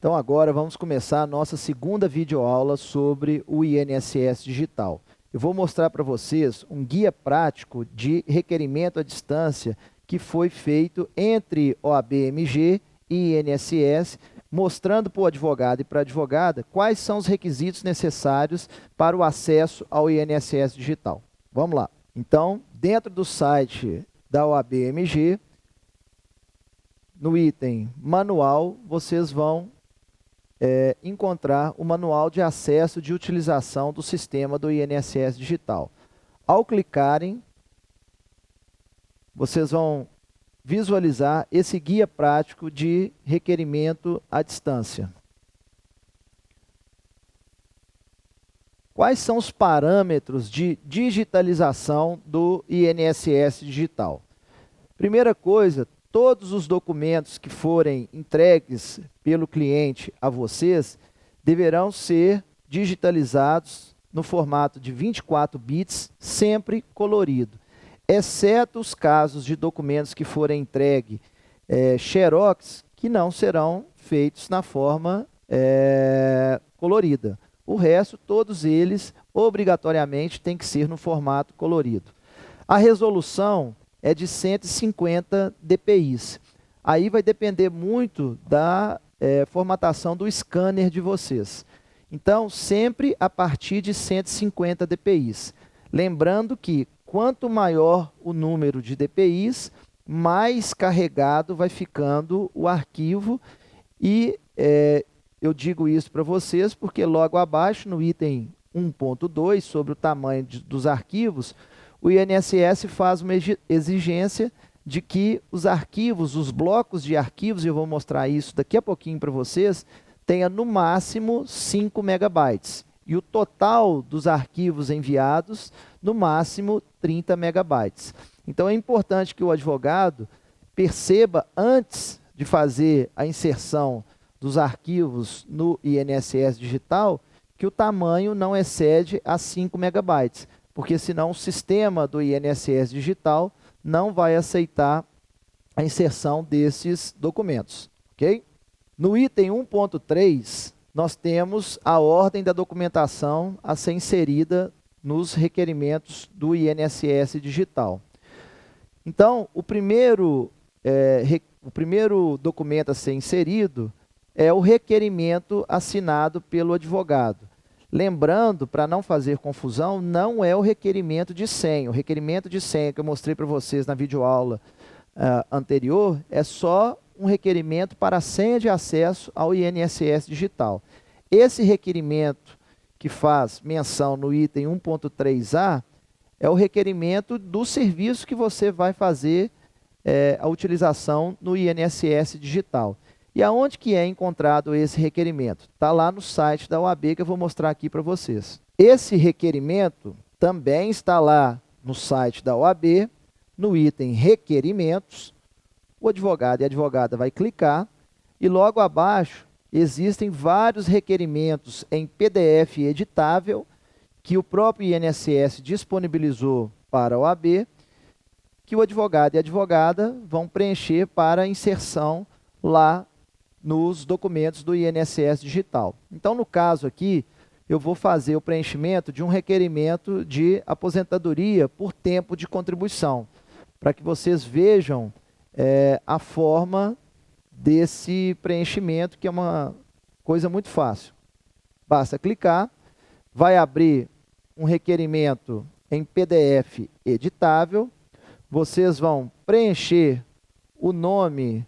Então agora vamos começar a nossa segunda videoaula sobre o INSS Digital. Eu vou mostrar para vocês um guia prático de requerimento à distância que foi feito entre OAB-MG e INSS, mostrando para o advogado e para a advogada quais são os requisitos necessários para o acesso ao INSS Digital. Vamos lá. Então, dentro do site da OAB-MG, no item Manual, vocês vão encontrar o manual de acesso de utilização do sistema do INSS Digital. Ao clicarem, vocês vão visualizar esse guia prático de requerimento à distância. Quais são os parâmetros de digitalização do INSS Digital? Primeira coisa, todos os documentos que forem entregues pelo cliente a vocês deverão ser digitalizados no formato de 24 bits, sempre colorido, exceto os casos de documentos que forem entregues xerox, que não serão feitos na forma colorida. O resto, todos eles, obrigatoriamente, tem que ser no formato colorido. A resolução é de 150 dpi. Aí vai depender muito da formatação do scanner de vocês. Então, sempre a partir de 150 dpi. Lembrando que quanto maior o número de dpi, mais carregado vai ficando o arquivo. E eu digo isso para vocês porque logo abaixo, no item 1.2, sobre o tamanho dos arquivos, o INSS faz uma exigência de que os arquivos, os blocos de arquivos, e eu vou mostrar isso daqui a pouquinho para vocês, tenha no máximo 5 megabytes. E o total dos arquivos enviados, no máximo 30 megabytes. Então é importante que o advogado perceba, antes de fazer a inserção dos arquivos no INSS Digital, que o tamanho não excede a 5 megabytes. Porque senão o sistema do INSS Digital não vai aceitar a inserção desses documentos, ok? No item 1.3, nós temos a ordem da documentação a ser inserida nos requerimentos do INSS Digital. Então, o primeiro documento a ser inserido é o requerimento assinado pelo advogado. Lembrando, para não fazer confusão, não é o requerimento de senha. O requerimento de senha que eu mostrei para vocês na videoaula anterior é só um requerimento para a senha de acesso ao INSS Digital. Esse requerimento que faz menção no item 1.3a é o requerimento do serviço que você vai fazer a utilização no INSS Digital. E aonde que é encontrado esse requerimento? Está lá no site da OAB que eu vou mostrar aqui para vocês. Esse requerimento também está lá no site da OAB, no item Requerimentos. O advogado e a advogada vai clicar e logo abaixo existem vários requerimentos em PDF editável que o próprio INSS disponibilizou para a OAB, que o advogado e a advogada vão preencher para inserção lá nos documentos do INSS Digital. Então, no caso aqui, eu vou fazer o preenchimento de um requerimento de aposentadoria por tempo de contribuição, para que vocês vejam a forma desse preenchimento, que é uma coisa muito fácil. Basta clicar, vai abrir um requerimento em PDF editável, vocês vão preencher o nome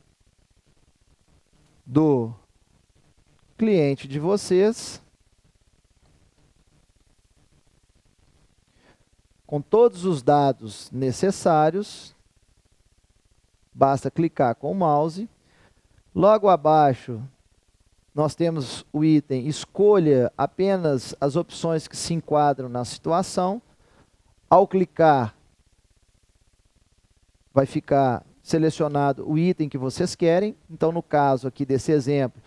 do cliente de vocês, com todos os dados necessários, basta clicar com o mouse. Logo abaixo, nós temos o item Escolha apenas as opções que se enquadram na situação. Ao clicar, vai ficar selecionado o item que vocês querem. Então, no caso aqui desse exemplo,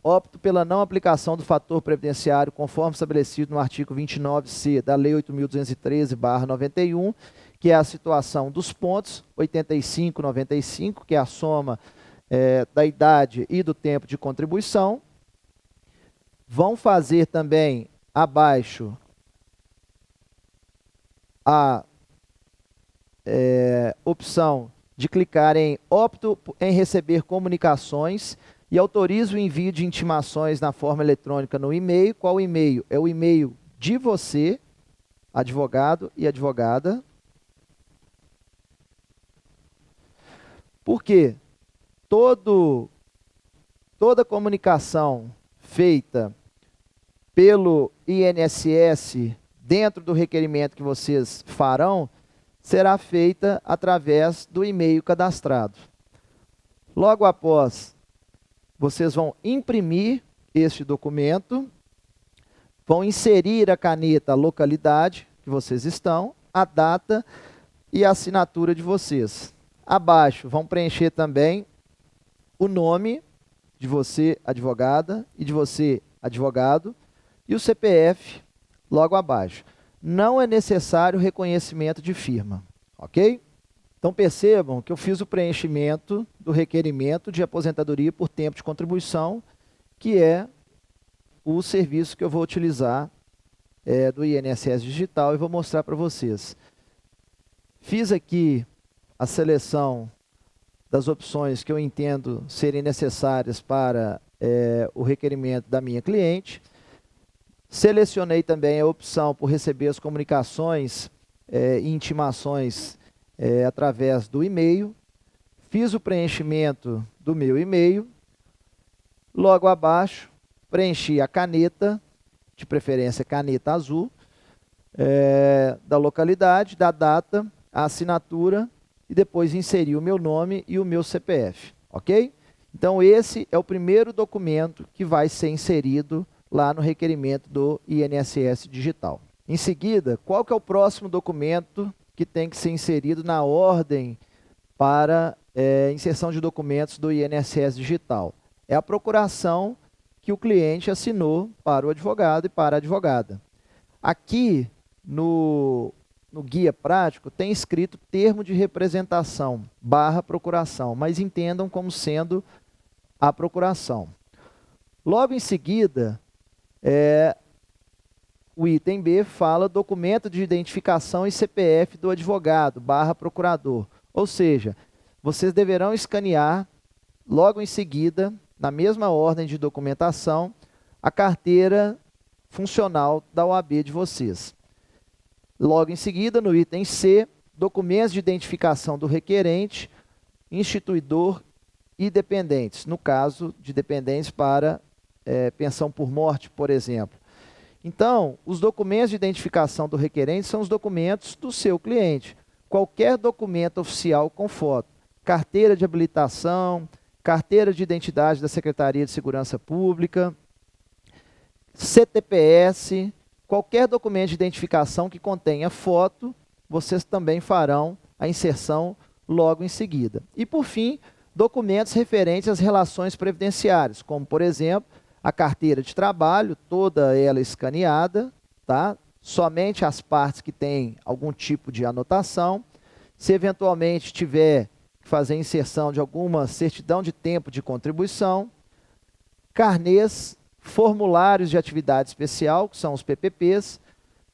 opto pela não aplicação do fator previdenciário conforme estabelecido no artigo 29C da Lei 8.213/91, que é a situação dos pontos 85, 95, que é a soma da idade e do tempo de contribuição. Vão fazer também abaixo a opção de clicar em opto em receber comunicações e autorizo o envio de intimações na forma eletrônica no e-mail. Qual e-mail? É o e-mail de você, advogado e advogada. Por quê? Toda comunicação feita pelo INSS dentro do requerimento que vocês farão será feita através do e-mail cadastrado. Logo após, vocês vão imprimir este documento, vão inserir a caneta, a localidade que vocês estão, a data e a assinatura de vocês. Abaixo vão preencher também o nome de você, advogada, e de você, advogado, e o CPF logo abaixo. Não é necessário reconhecimento de firma, ok? Então percebam que eu fiz o preenchimento do requerimento de aposentadoria por tempo de contribuição, que é o serviço que eu vou utilizar do INSS Digital e vou mostrar para vocês. Fiz aqui a seleção das opções que eu entendo serem necessárias para o requerimento da minha cliente. Selecionei também a opção por receber as comunicações e intimações através do e-mail. Fiz o preenchimento do meu e-mail. Logo abaixo, preenchi a caneta, de preferência caneta azul, da localidade, da data, a assinatura e depois inseri o meu nome e o meu CPF, ok? Então esse é o primeiro documento que vai ser inserido lá no requerimento do INSS Digital. Em seguida, qual que é o próximo documento que tem que ser inserido na ordem para inserção de documentos do INSS Digital? É a procuração que o cliente assinou para o advogado e para a advogada. Aqui no guia prático tem escrito termo de representação / procuração, mas entendam como sendo a procuração. Logo em seguida, o item B fala documento de identificação e CPF do advogado / procurador. Ou seja, vocês deverão escanear logo em seguida, na mesma ordem de documentação, a carteira funcional da OAB de vocês. Logo em seguida, no item C, documentos de identificação do requerente, instituidor e dependentes. No caso de dependentes para pensão por morte, por exemplo. Então, os documentos de identificação do requerente são os documentos do seu cliente. Qualquer documento oficial com foto, carteira de habilitação, carteira de identidade da Secretaria de Segurança Pública, CTPS, qualquer documento de identificação que contenha foto, vocês também farão a inserção logo em seguida. E, por fim, documentos referentes às relações previdenciárias, como, por exemplo, a carteira de trabalho, toda ela escaneada, tá? Somente as partes que têm algum tipo de anotação. Se eventualmente tiver que fazer inserção de alguma certidão de tempo de contribuição, carnês, formulários de atividade especial, que são os PPPs,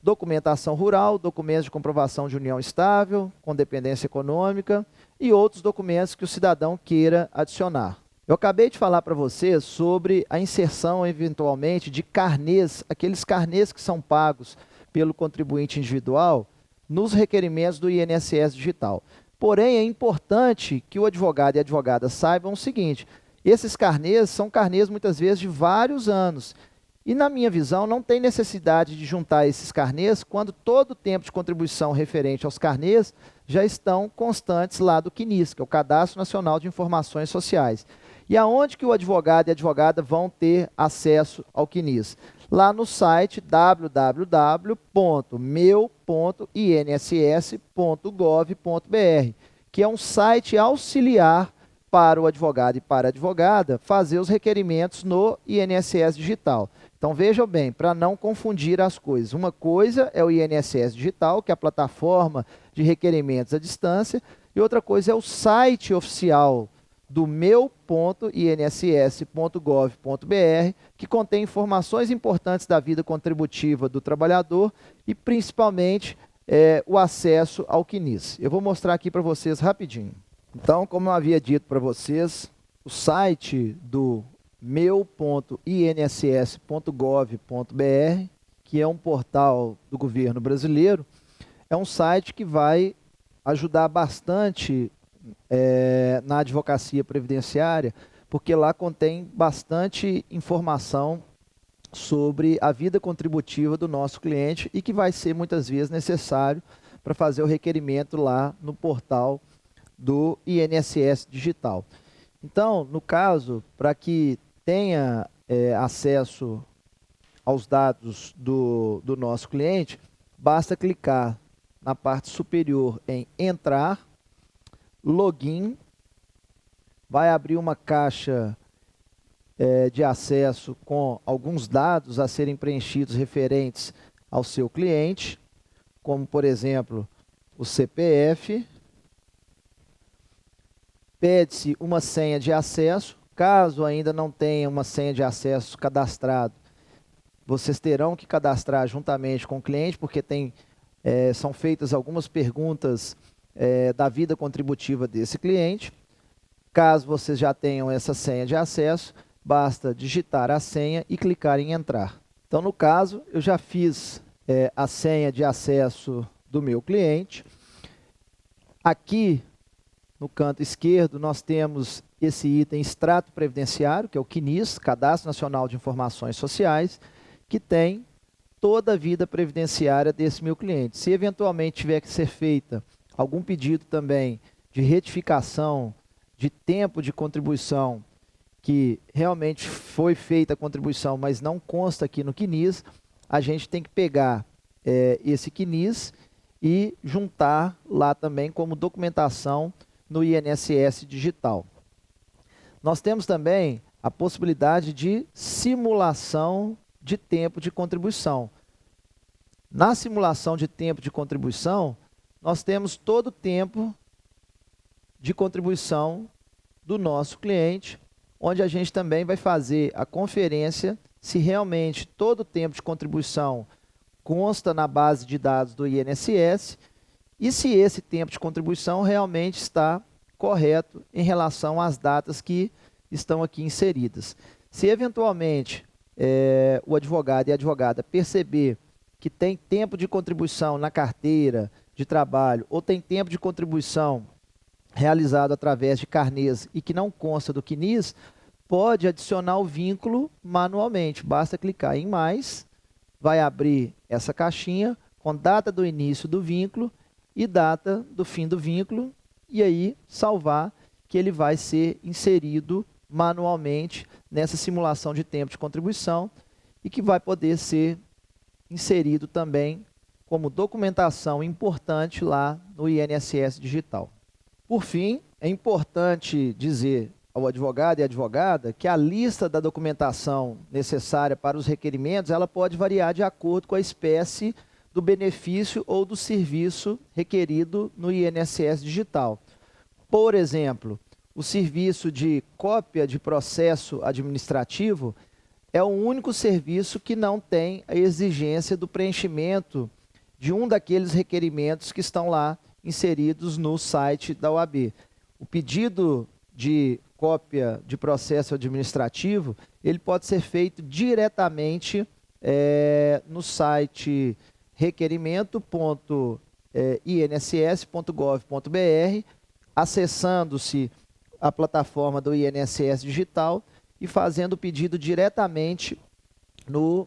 documentação rural, documentos de comprovação de união estável, com dependência econômica e outros documentos que o cidadão queira adicionar. Eu acabei de falar para vocês sobre a inserção, eventualmente, de carnês, aqueles carnês que são pagos pelo contribuinte individual, nos requerimentos do INSS Digital. Porém, é importante que o advogado e a advogada saibam o seguinte: esses carnês são carnês, muitas vezes, de vários anos. E, na minha visão, não tem necessidade de juntar esses carnês quando todo o tempo de contribuição referente aos carnês já estão constantes lá do CNIS, que é o Cadastro Nacional de Informações Sociais. E aonde que o advogado e a advogada vão ter acesso ao CNIS? Lá no site www.meu.inss.gov.br, que é um site auxiliar para o advogado e para a advogada fazer os requerimentos no INSS Digital. Então vejam bem, para não confundir as coisas. Uma coisa é o INSS Digital, que é a plataforma de requerimentos à distância, e outra coisa é o site oficial do meu.inss.gov.br, que contém informações importantes da vida contributiva do trabalhador e, principalmente, o acesso ao CNIS. Eu vou mostrar aqui para vocês rapidinho. Então, como eu havia dito para vocês, o site do meu.inss.gov.br, que é um portal do governo brasileiro, é um site que vai ajudar bastante na advocacia previdenciária, porque lá contém bastante informação sobre a vida contributiva do nosso cliente e que vai ser muitas vezes necessário para fazer o requerimento lá no portal do INSS Digital. Então, no caso, para que tenha acesso aos dados do nosso cliente, basta clicar na parte superior em Entrar, Login, vai abrir uma caixa de acesso com alguns dados a serem preenchidos referentes ao seu cliente, como, por exemplo, o CPF. Pede-se uma senha de acesso. Caso ainda não tenha uma senha de acesso cadastrado, vocês terão que cadastrar juntamente com o cliente, porque são feitas algumas perguntas da vida contributiva desse cliente. Caso vocês já tenham essa senha de acesso, basta digitar a senha e clicar em Entrar. Então, no caso, eu já fiz a senha de acesso do meu cliente. Aqui, no canto esquerdo, nós temos esse item Extrato Previdenciário, que é o CNIS, Cadastro Nacional de Informações Sociais, que tem toda a vida previdenciária desse meu cliente. Se eventualmente tiver que ser feita algum pedido também de retificação de tempo de contribuição, que realmente foi feita a contribuição, mas não consta aqui no CNIS, a gente tem que pegar esse CNIS e juntar lá também como documentação no INSS Digital. Nós temos também a possibilidade de simulação de tempo de contribuição. Na simulação de tempo de contribuição, nós temos todo o tempo de contribuição do nosso cliente, onde a gente também vai fazer a conferência se realmente todo o tempo de contribuição consta na base de dados do INSS e se esse tempo de contribuição realmente está correto em relação às datas que estão aqui inseridas. Se eventualmente o advogado e a advogada perceber que tem tempo de contribuição na carteira de trabalho ou tem tempo de contribuição realizado através de carnês e que não consta do CNIS, pode adicionar o vínculo manualmente. Basta clicar em mais, vai abrir essa caixinha com data do início do vínculo e data do fim do vínculo, e aí salvar que ele vai ser inserido manualmente nessa simulação de tempo de contribuição e que vai poder ser inserido também como documentação importante lá no INSS Digital. Por fim, é importante dizer ao advogado e advogada que a lista da documentação necessária para os requerimentos, ela pode variar de acordo com a espécie do benefício ou do serviço requerido no INSS Digital. Por exemplo, o serviço de cópia de processo administrativo é o único serviço que não tem a exigência do preenchimento de um daqueles requerimentos que estão lá inseridos no site da OAB. O pedido de cópia de processo administrativo, ele pode ser feito diretamente no site requerimento.inss.gov.br, acessando-se a plataforma do INSS Digital e fazendo o pedido diretamente no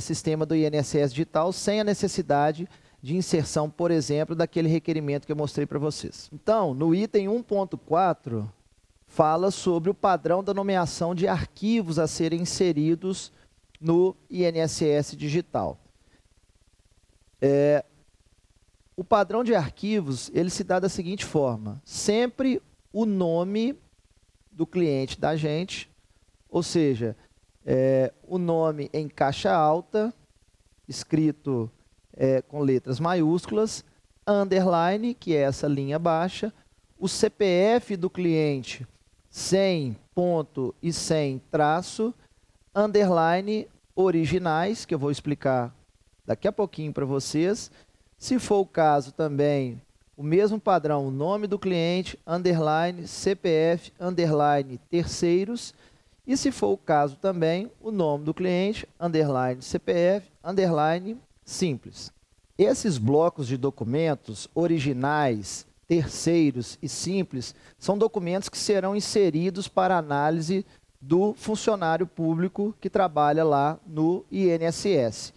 sistema do INSS Digital, sem a necessidade de inserção, por exemplo, daquele requerimento que eu mostrei para vocês. Então, no item 1.4, fala sobre o padrão da nomeação de arquivos a serem inseridos no INSS Digital. O padrão de arquivos, ele se dá da seguinte forma: sempre o nome do cliente da gente, ou seja, o nome em caixa alta, escrito com letras maiúsculas, underline, que é essa linha baixa, o CPF do cliente sem ponto e sem traço, underline originais, que eu vou explicar daqui a pouquinho para vocês. Se for o caso também, o mesmo padrão, o nome do cliente, underline, CPF, underline, terceiros. E se for o caso também, o nome do cliente, underline, CPF, underline, simples. Esses blocos de documentos originais, terceiros e simples são documentos que serão inseridos para análise do funcionário público que trabalha lá no INSS.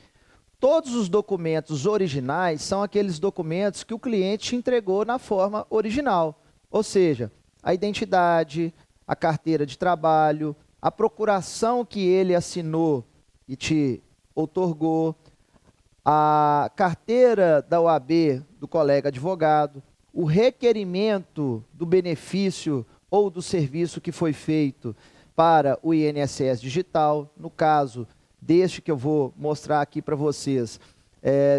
Todos os documentos originais são aqueles documentos que o cliente te entregou na forma original, ou seja, a identidade, a carteira de trabalho, a procuração que ele assinou e te outorgou, a carteira da OAB do colega advogado, o requerimento do benefício ou do serviço que foi feito para o INSS digital, no caso deste que eu vou mostrar aqui para vocês,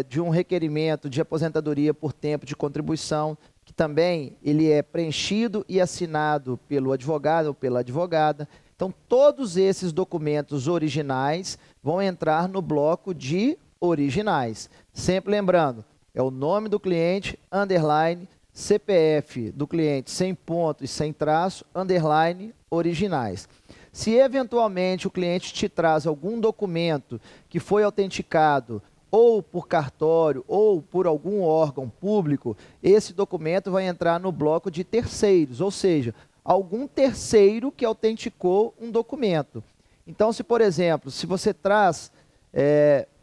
de um requerimento de aposentadoria por tempo de contribuição, que também ele é preenchido e assinado pelo advogado ou pela advogada. Então, todos esses documentos originais vão entrar no bloco de originais. Sempre lembrando, é o nome do cliente, underline, CPF do cliente sem ponto e sem traço, underline, originais. Se eventualmente o cliente te traz algum documento que foi autenticado ou por cartório ou por algum órgão público, esse documento vai entrar no bloco de terceiros, ou seja, algum terceiro que autenticou um documento. Então, se por exemplo, se você traz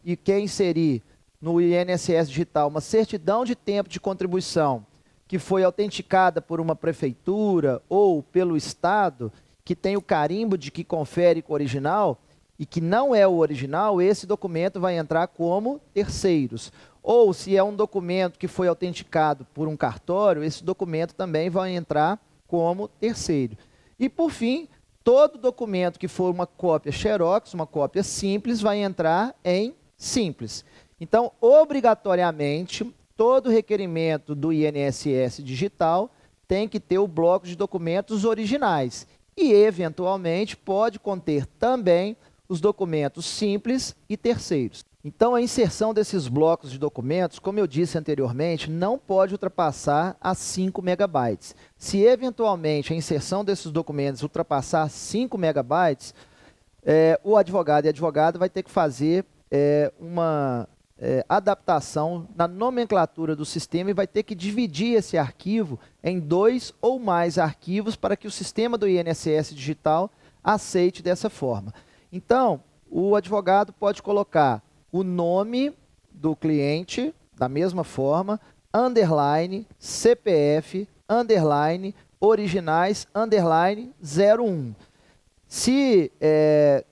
e quer inserir no INSS digital uma certidão de tempo de contribuição que foi autenticada por uma prefeitura ou pelo Estado, que tem o carimbo de que confere com o original e que não é o original, esse documento vai entrar como terceiros. Ou se é um documento que foi autenticado por um cartório, esse documento também vai entrar como terceiro. E por fim, todo documento que for uma cópia xerox, uma cópia simples, vai entrar em simples. Então, obrigatoriamente, todo requerimento do INSS digital tem que ter o bloco de documentos originais e, eventualmente, pode conter também os documentos simples e terceiros. Então, a inserção desses blocos de documentos, como eu disse anteriormente, não pode ultrapassar a 5 megabytes. Se, eventualmente, a inserção desses documentos ultrapassar 5 megabytes, o advogado e a advogada vai ter que fazer uma adaptação na nomenclatura do sistema e vai ter que dividir esse arquivo em 2 ou mais arquivos para que o sistema do INSS digital aceite dessa forma. Então, o advogado pode colocar o nome do cliente, da mesma forma, underline, CPF, underline, originais, underline, 01. Se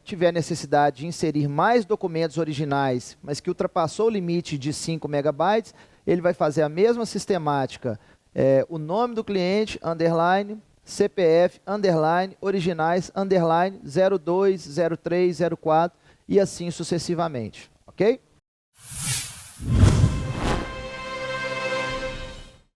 tiver necessidade de inserir mais documentos originais, mas que ultrapassou o limite de 5 megabytes, ele vai fazer a mesma sistemática, o nome do cliente, underline, CPF, underline, originais, underline, 02, 03, 04 e assim sucessivamente, ok?